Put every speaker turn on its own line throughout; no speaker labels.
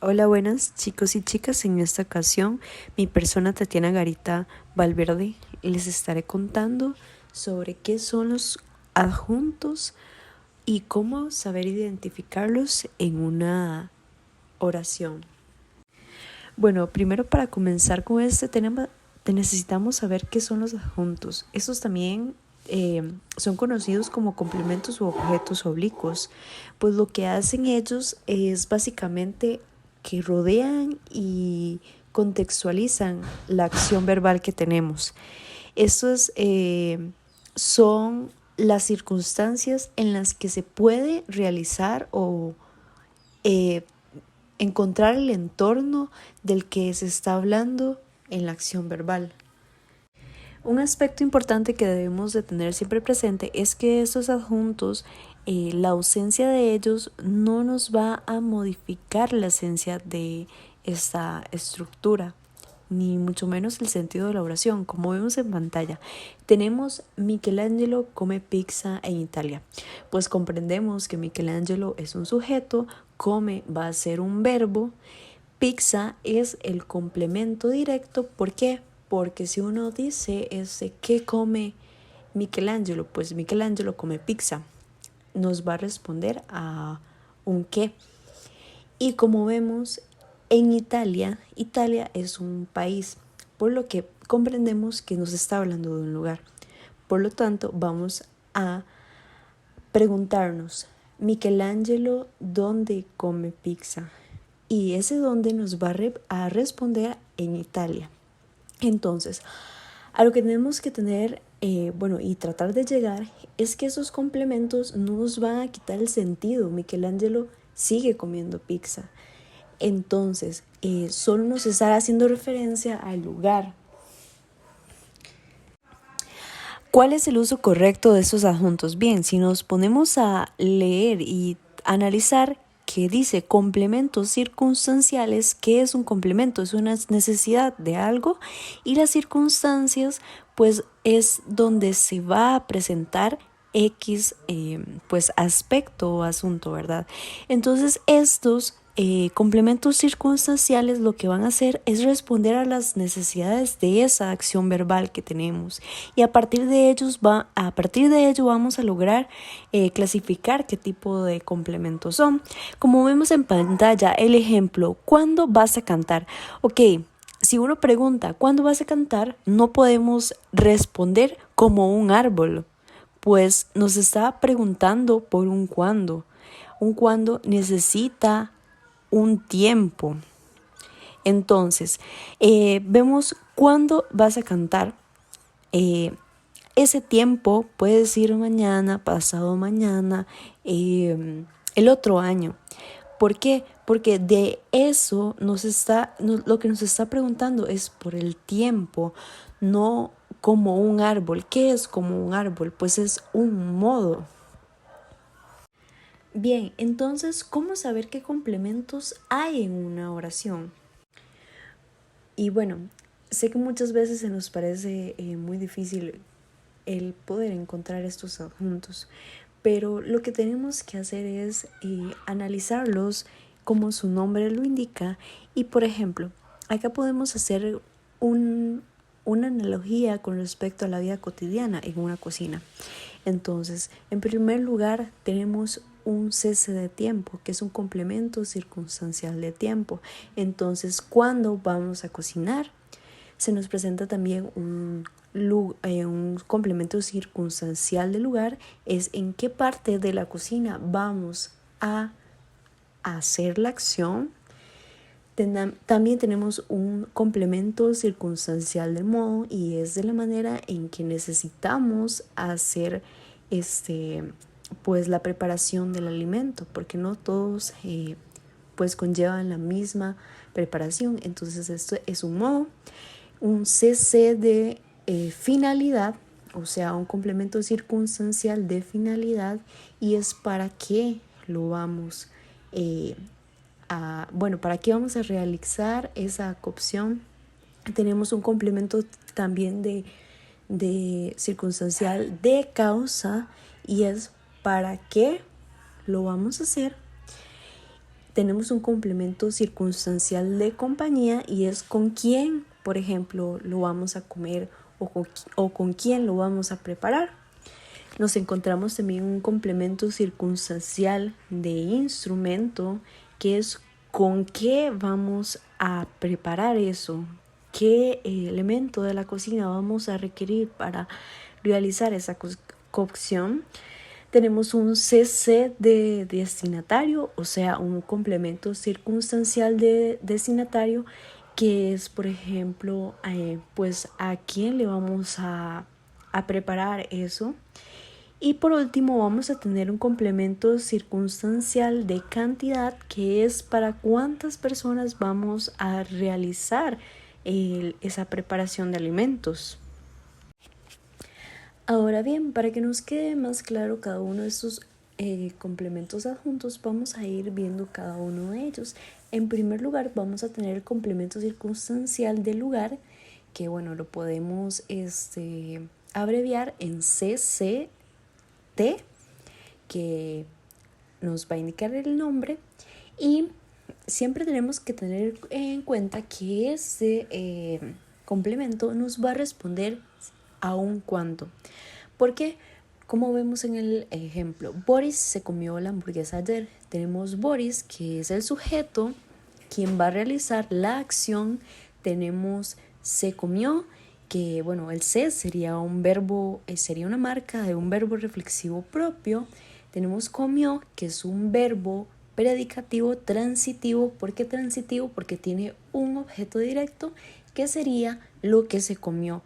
Hola, buenas chicos y chicas. En esta ocasión, mi persona Tatiana Garita Valverde les estaré contando sobre qué son los adjuntos y cómo saber identificarlos en una oración. Bueno, primero para comenzar con este tema, necesitamos saber qué son los adjuntos. Estos también son conocidos como complementos u objetos oblicuos, pues lo que hacen ellos es básicamente que rodean y contextualizan la acción verbal que tenemos. Estos son las circunstancias en las que se puede realizar o eh, encontrar el entorno del que se está hablando en la acción verbal. Un aspecto importante que debemos de tener siempre presente es que estos adjuntos, la ausencia de ellos no nos va a modificar la esencia de esta estructura, ni mucho menos el sentido de la oración. Como vemos en pantalla, tenemos Michelangelo come pizza en Italia. Pues comprendemos que Michelangelo es un sujeto, come va a ser un verbo, pizza es el complemento directo. ¿Por qué? Porque si uno dice ¿qué come Michelangelo? Pues Michelangelo come pizza. Nos va a responder a un qué. Y como vemos, en Italia es un país, por lo que comprendemos que nos está hablando de un lugar. Por lo tanto, vamos a preguntarnos, Michelangelo, ¿dónde come pizza? Y ese dónde nos va a responder en Italia. Entonces, a lo que tenemos que tener, y tratar de llegar, es que esos complementos no nos van a quitar el sentido. Michelangelo sigue comiendo pizza. Entonces, solo nos estará haciendo referencia al lugar. ¿Cuál es el uso correcto de estos adjuntos? Bien, si nos ponemos a leer y analizar que dice complementos circunstanciales, ¿qué es un complemento? Es una necesidad de algo, y las circunstancias pues es donde se va a presentar X aspecto o asunto, ¿verdad? Entonces estos complementos circunstanciales lo que van a hacer es responder a las necesidades de esa acción verbal que tenemos, y a partir de ello vamos a lograr clasificar qué tipo de complementos son. Como vemos en pantalla el ejemplo, ¿cuándo vas a cantar? Ok, si uno pregunta ¿cuándo vas a cantar? No podemos responder como un árbol, pues nos está preguntando por un cuándo. Un cuándo necesita un tiempo. Entonces, vemos cuándo vas a cantar. Ese tiempo puede decir mañana, pasado mañana, el otro año. ¿Por qué? Porque de eso lo que nos está preguntando es por el tiempo, no como un árbol. ¿Qué es como un árbol? Pues es un modo. Bien, entonces, ¿cómo saber qué complementos hay en una oración? Y bueno, sé que muchas veces se nos parece muy difícil el poder encontrar estos adjuntos, pero lo que tenemos que hacer es analizarlos como su nombre lo indica. Y por ejemplo, acá podemos hacer una analogía con respecto a la vida cotidiana en una cocina. Entonces, en primer lugar, tenemos un cese de tiempo, que es un complemento circunstancial de tiempo. Entonces, ¿cuándo vamos a cocinar? Se nos presenta también un complemento circunstancial de lugar, es en qué parte de la cocina vamos a hacer la acción. También tenemos un complemento circunstancial de modo, y es de la manera en que necesitamos hacer la preparación del alimento, porque no todos conllevan la misma preparación. Entonces esto es un modo. Un cese de finalidad, o sea, un complemento circunstancial de finalidad, y es para qué lo vamos para qué vamos a realizar esa cocción. Tenemos un complemento también de circunstancial de causa, y es para qué lo vamos a hacer. tenemos un complemento circunstancial de compañía y es con quién, por ejemplo, lo vamos a comer o con quién lo vamos a preparar. Nos encontramos también un complemento circunstancial de instrumento, que es con qué vamos a preparar eso, qué elemento de la cocina vamos a requerir para realizar esa cocción. Tenemos un CC de destinatario, o sea, un complemento circunstancial de destinatario, que es, por ejemplo, pues a quién le vamos a preparar eso. Y por último vamos a tener un complemento circunstancial de cantidad, que es para cuántas personas vamos a realizar esa preparación de alimentos. Ahora bien, para que nos quede más claro cada uno de estos complementos adjuntos, vamos a ir viendo cada uno de ellos. En primer lugar, vamos a tener el complemento circunstancial del lugar, que bueno, lo podemos abreviar en CCT, que nos va a indicar el nombre, y siempre tenemos que tener en cuenta que ese complemento nos va a responder a un cuánto, porque como vemos en el ejemplo, Boris se comió la hamburguesa ayer. Tenemos Boris, que es el sujeto, quien va a realizar la acción. Tenemos se comió, que bueno, el se sería un verbo, sería una marca de un verbo reflexivo propio. Tenemos comió, que es un verbo predicativo transitivo. ¿Por qué transitivo? Porque tiene un objeto directo, que sería lo que se comió.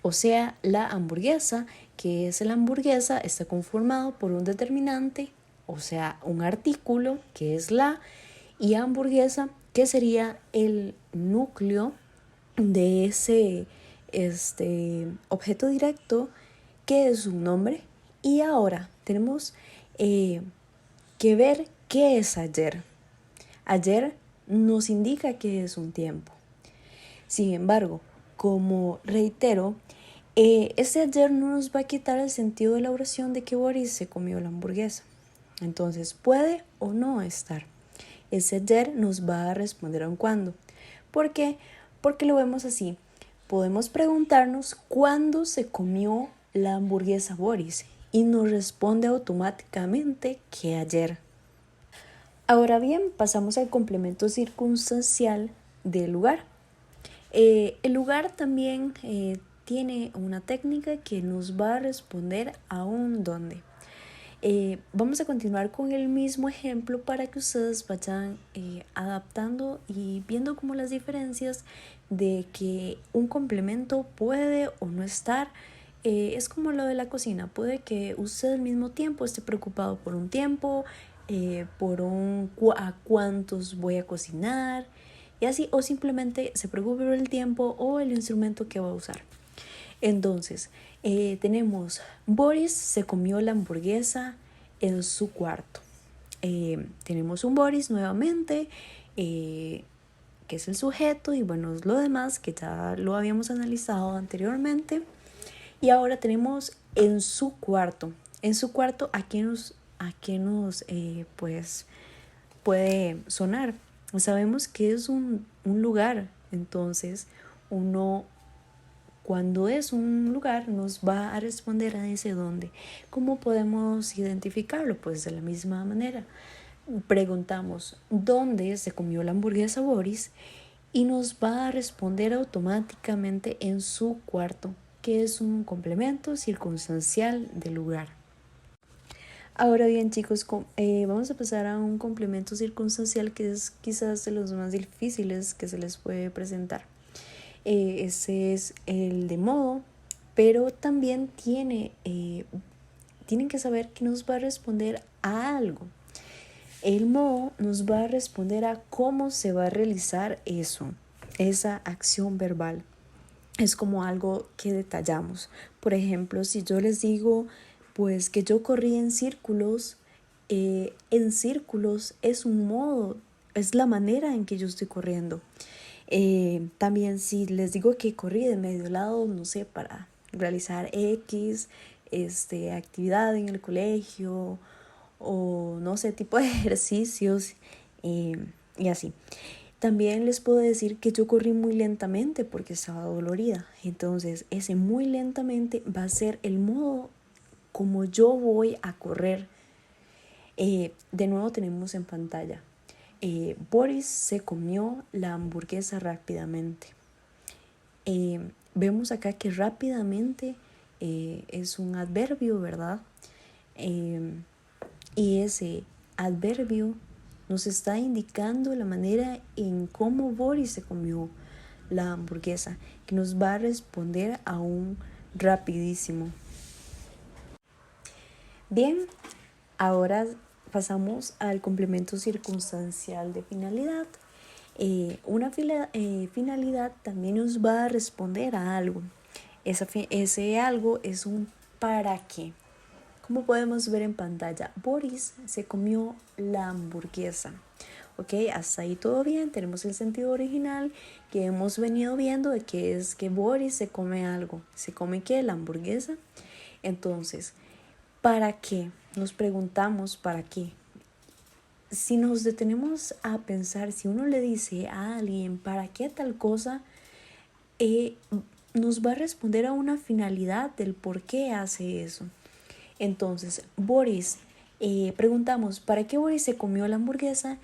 O sea, la hamburguesa, que es la hamburguesa, está conformado por un determinante, o sea, un artículo, que es la, y hamburguesa, que sería el núcleo de ese objeto directo, que es un nombre. Y ahora tenemos que ver qué es ayer. Ayer nos indica que es un tiempo. Sin embargo, como reitero, este ayer no nos va a quitar el sentido de la oración de que Boris se comió la hamburguesa. Entonces puede o no estar. Ese ayer nos va a responder a un cuándo. ¿Por qué? Porque lo vemos así. Podemos preguntarnos cuándo se comió la hamburguesa Boris y nos responde automáticamente que ayer. Ahora bien, pasamos al complemento circunstancial del lugar. El lugar también tiene una técnica que nos va a responder a un dónde. Vamos a continuar con el mismo ejemplo para que ustedes vayan adaptando y viendo como las diferencias de que un complemento puede o no estar. Es como lo de la cocina, puede que usted al mismo tiempo esté preocupado por un tiempo, a cuántos voy a cocinar y así, o simplemente se preocupe por el tiempo o el instrumento que va a usar. Entonces, tenemos Boris se comió la hamburguesa en su cuarto. Tenemos un Boris nuevamente, que es el sujeto, y bueno, lo demás que ya lo habíamos analizado anteriormente. Y ahora tenemos en su cuarto. En su cuarto, ¿a qué nos pues puede sonar? Sabemos que es un lugar, entonces uno, cuando es un lugar, nos va a responder a ese dónde. ¿Cómo podemos identificarlo? Pues de la misma manera. Preguntamos ¿dónde se comió la hamburguesa Boris? Y nos va a responder automáticamente en su cuarto, que es un complemento circunstancial del lugar. Ahora bien, chicos, vamos a pasar a un complemento circunstancial que es quizás de los más difíciles que se les puede presentar. Ese es el de modo, pero también tienen que saber que nos va a responder a algo. El modo nos va a responder a cómo se va a realizar esa acción verbal. Es como algo que detallamos. Por ejemplo, si yo les digo pues que yo corrí en círculos es un modo, es la manera en que yo estoy corriendo. También si les digo que corrí de medio lado, no sé, para realizar X actividad en el colegio o no sé, tipo de ejercicios, y así. También les puedo decir que yo corrí muy lentamente porque estaba dolorida. Entonces, ese muy lentamente va a ser el modo como yo voy a correr. De nuevo tenemos en pantalla. Boris se comió la hamburguesa rápidamente. Vemos acá que rápidamente es un adverbio, ¿verdad? Y ese adverbio nos está indicando la manera en cómo Boris se comió la hamburguesa, que nos va a responder aún rapidísimo. Bien, ahora pasamos al complemento circunstancial de finalidad. Una finalidad también nos va a responder a algo. Ese algo es un para qué. Como podemos ver en pantalla, Boris se comió la hamburguesa. Ok, hasta ahí todo bien. Tenemos el sentido original que hemos venido viendo de que es que Boris se come algo. ¿Se come qué? La hamburguesa. Entonces, ¿para qué? Nos preguntamos ¿para qué? Si nos detenemos a pensar, si uno le dice a alguien ¿para qué tal cosa? Nos va a responder a una finalidad del por qué hace eso. Entonces, Boris, preguntamos ¿para qué Boris se comió la hamburguesa?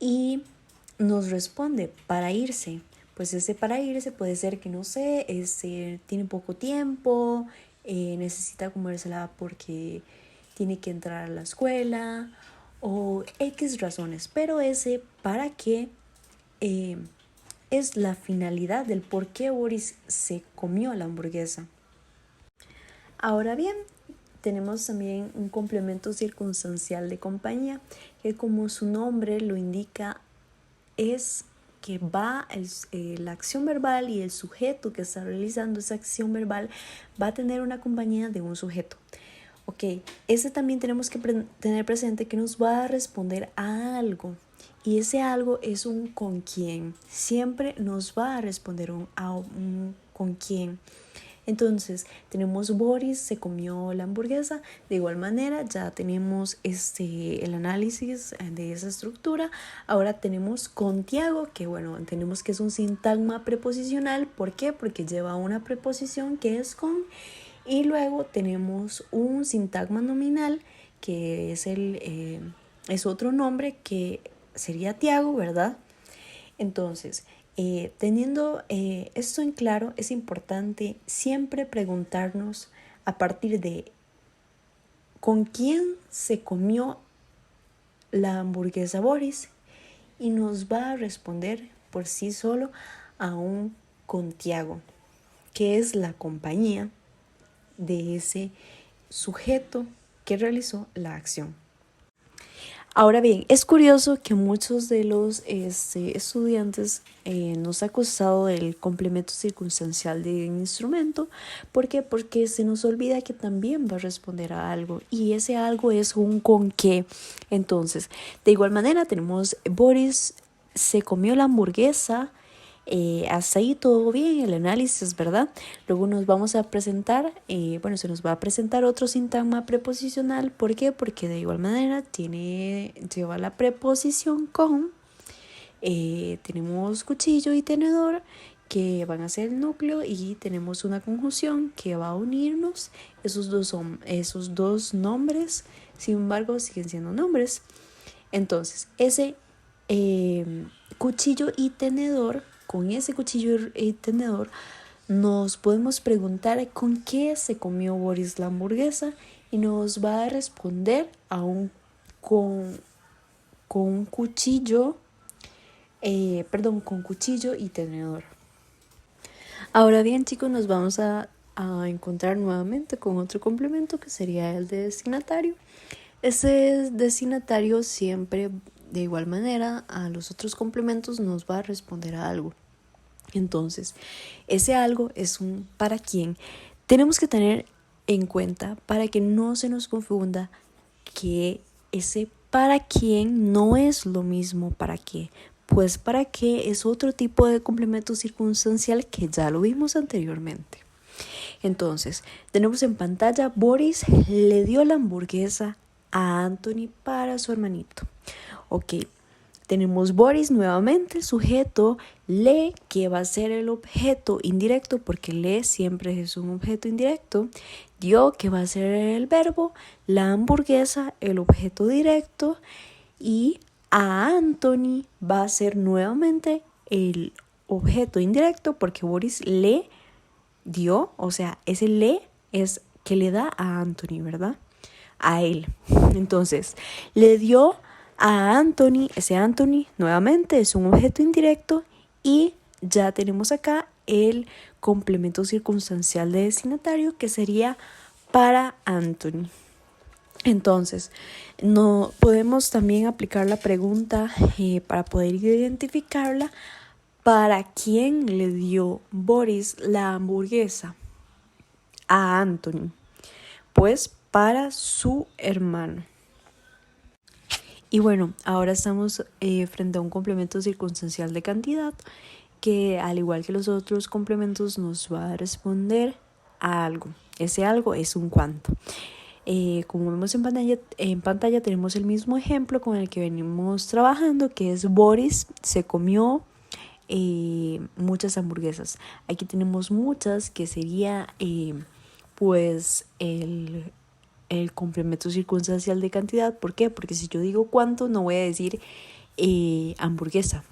Y nos responde para irse. Pues ese para irse puede ser que no sé, tiene poco tiempo, necesita comérsela porque tiene que entrar a la escuela o X razones. Pero ese para qué es la finalidad del por qué Boris se comió la hamburguesa. Ahora bien, tenemos también un complemento circunstancial de compañía, que como su nombre lo indica, es que va la acción verbal y el sujeto que está realizando esa acción verbal va a tener una compañía de un sujeto. Ok, ese también tenemos que tener presente que nos va a responder a algo. Y ese algo es un con quién. Siempre nos va a responder a un con quién. Entonces, tenemos Boris se comió la hamburguesa. De igual manera, ya tenemos el análisis de esa estructura. Ahora tenemos con Tiago, que bueno, tenemos que es un sintagma preposicional. ¿Por qué? Porque lleva una preposición que es con. Y luego tenemos un sintagma nominal, que es otro nombre que sería Tiago, ¿verdad? Entonces, teniendo esto en claro, es importante siempre preguntarnos a partir de ¿con quién se comió la hamburguesa Boris? Y nos va a responder por sí solo aún con Tiago, que es la compañía de ese sujeto que realizó la acción. Ahora bien, es curioso que muchos de los estudiantes nos ha costado el complemento circunstancial de un instrumento. ¿Por qué? Porque se nos olvida que también va a responder a algo y ese algo es un con qué. Entonces, de igual manera tenemos Boris se comió la hamburguesa. Hasta ahí todo bien, el análisis, ¿verdad? Luego nos vamos a presentar, se nos va a presentar otro sintagma preposicional. ¿Por qué? Porque de igual manera lleva la preposición con. Tenemos cuchillo y tenedor que van a ser el núcleo y tenemos una conjunción que va a unirnos. Esos dos nombres, sin embargo, siguen siendo nombres. Entonces, ese cuchillo y tenedor, con ese cuchillo y tenedor, nos podemos preguntar con qué se comió Boris la hamburguesa y nos va a responder aún con cuchillo, con cuchillo y tenedor. Ahora bien, chicos, nos vamos a encontrar nuevamente con otro complemento que sería el de destinatario. Ese destinatario siempre, de igual manera, a los otros complementos nos va a responder a algo. Entonces, ese algo es un para quién. Tenemos que tener en cuenta para que no se nos confunda que ese para quién no es lo mismo para qué. Pues para qué es otro tipo de complemento circunstancial que ya lo vimos anteriormente. Entonces, tenemos en pantalla, Boris le dio la hamburguesa a Anthony para su hermanito. Ok, tenemos Boris nuevamente, sujeto, le, que va a ser el objeto indirecto, porque le siempre es un objeto indirecto. Dio, que va a ser el verbo. La hamburguesa, el objeto directo. Y a Anthony va a ser nuevamente el objeto indirecto, porque Boris le dio, o sea, ese le es que le da a Anthony, ¿verdad? A él. Entonces, le dio a Anthony, ese Anthony nuevamente es un objeto indirecto y ya tenemos acá el complemento circunstancial de destinatario que sería para Anthony. Entonces, no podemos también aplicar la pregunta para poder identificarla. ¿Para quién le dio Boris la hamburguesa? A Anthony. Pues para su hermano. Y bueno, ahora estamos frente a un complemento circunstancial de cantidad que, al igual que los otros complementos, nos va a responder a algo. Ese algo es un cuánto. Como vemos en pantalla tenemos el mismo ejemplo con el que venimos trabajando, que es Boris se comió muchas hamburguesas. Aquí tenemos muchas, que sería pues el complemento circunstancial de cantidad. ¿Por qué? Porque si yo digo cuánto, no voy a decir hamburguesa,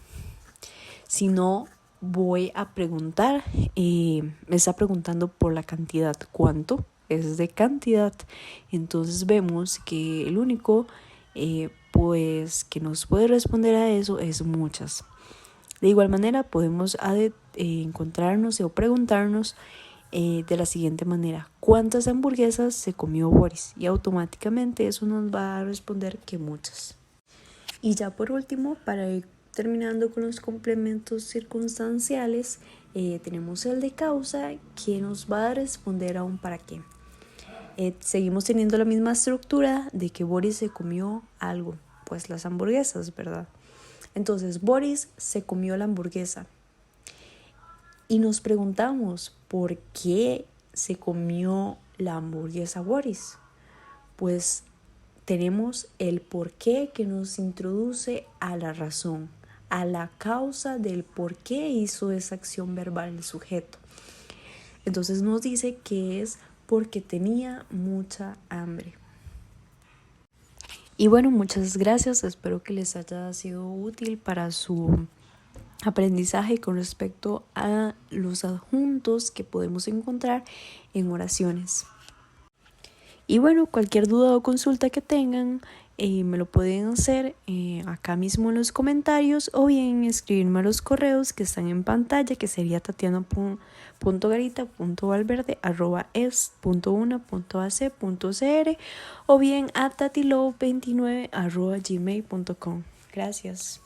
sino voy a preguntar, me está preguntando por la cantidad. ¿Cuánto? Es de cantidad. Entonces vemos que el único pues que nos puede responder a eso es muchas. De igual manera podemos encontrarnos o preguntarnos de la siguiente manera: ¿cuántas hamburguesas se comió Boris? Y automáticamente eso nos va a responder que muchas. Y ya por último, para ir terminando con los complementos circunstanciales, tenemos el de causa, que nos va a responder a un para qué. Seguimos teniendo la misma estructura de que Boris se comió algo, pues las hamburguesas, ¿verdad? Entonces Boris se comió la hamburguesa y nos preguntamos ¿por qué se comió la hamburguesa Boris? Pues tenemos el por qué que nos introduce a la razón, a la causa del por qué hizo esa acción verbal el sujeto. Entonces nos dice que es porque tenía mucha hambre. Y bueno, muchas gracias. Espero que les haya sido útil para su aprendizaje con respecto a los adjuntos que podemos encontrar en oraciones. Y bueno, cualquier duda o consulta que tengan, me lo pueden hacer acá mismo en los comentarios, o bien escribirme a los correos que están en pantalla, que sería tatiana.garita.valverde@es.una.ac.cr, o bien a tatilove29@gmail.com. Gracias.